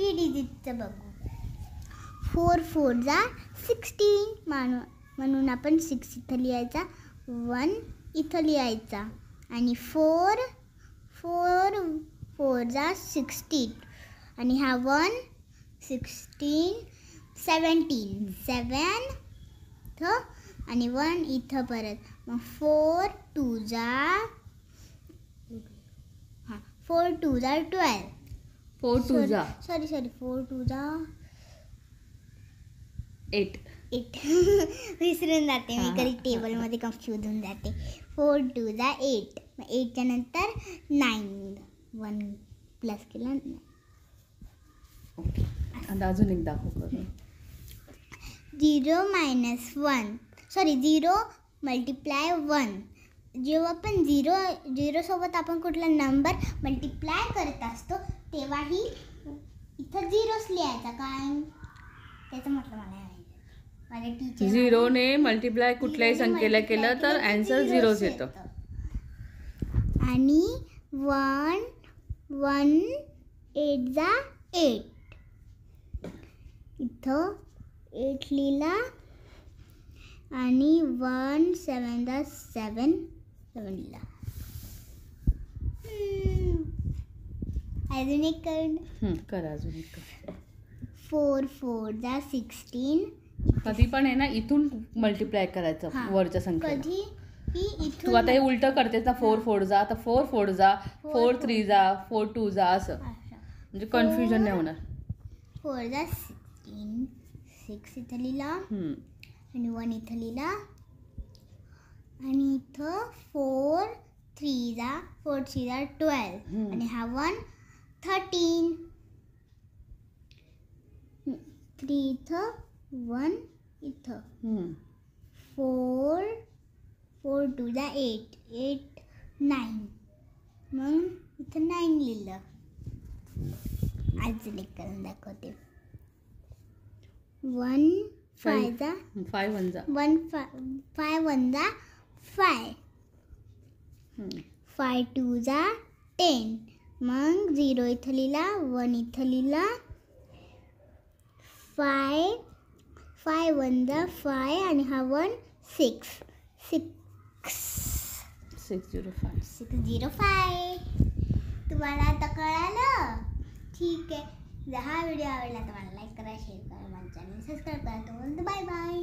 3 डिजिटचं बघू. 4 4 जा 16 म्हणून आपण 6 इथं लिहायचा, 1 इथं लिहायचा आणि 4 4 4 जा 16 आणि हा 1 16 17 7 आणि 1 इथं परत. मग 4 2 जा 4 2 जा 12. 4 2 जा सॉरी 4 2 जा 8. विसरून जाते मी, कधी टेबलमध्ये कन्फ्यूज होऊन जाते. 4 2 जा 8. मग 8च्या नंतर 9, 1 प्लस केला. ओके, आता अजून एक दाखव करून. 0 - 1 सॉरी 0 मल्टिप्लाय 1. जेव्हा आपण 0 सोबत आपण कुठला नंबर मल्टिप्लाय करत असतो तेव्हाही इथं 0च लिहायचा. काय त्याचं म्हटलं मला माझ्या टीचर 0ने मल्टिप्लाय कुठल्याही संख्येला केलं तर आन्सर 0च येतं. आणि 1 1 8 जा 8. इथं 8 लिहिला आणि 1 7 जा 7 लिहिला. अजून एक कर अजून एक. 4 4 जा 16. कधी पण आहे ना इथून मल्टिप्लाय करायचं वरच्या संख्येला. कधी तू आता हे उलट करतेस ना, 4 4 जा तर 4 4 जा 4 3 जा 4 2 जा असं, म्हणजे कन्फ्युजन नाही होणार. 4 जा 16 6 इथं लिहिला आणि 1 इथं लिहिला आणि इथं 4 3 जा 12 आणि हा 1 13. 3 इथं 1 इथं 4 4 2 जा 8 8 9. मग इथं 9 लिहिलं. अजून एक करून दाखवते. 1 5 जा 5 1 जा 1 5 1 जा 5. 5 2 जा 10. मग 0 इथं लिहिला, 1 इथं लिहिला. 5 5 1 जा 5 आणि हा 1 6 605. 605. तुम्हाला आता कळालं? ठीक आहे. जर हा व्हिडिओ आवडला तर मला लाईक करा, शेअर करा, माझ्या चॅनल सबस्क्राईब करा. Bye bye.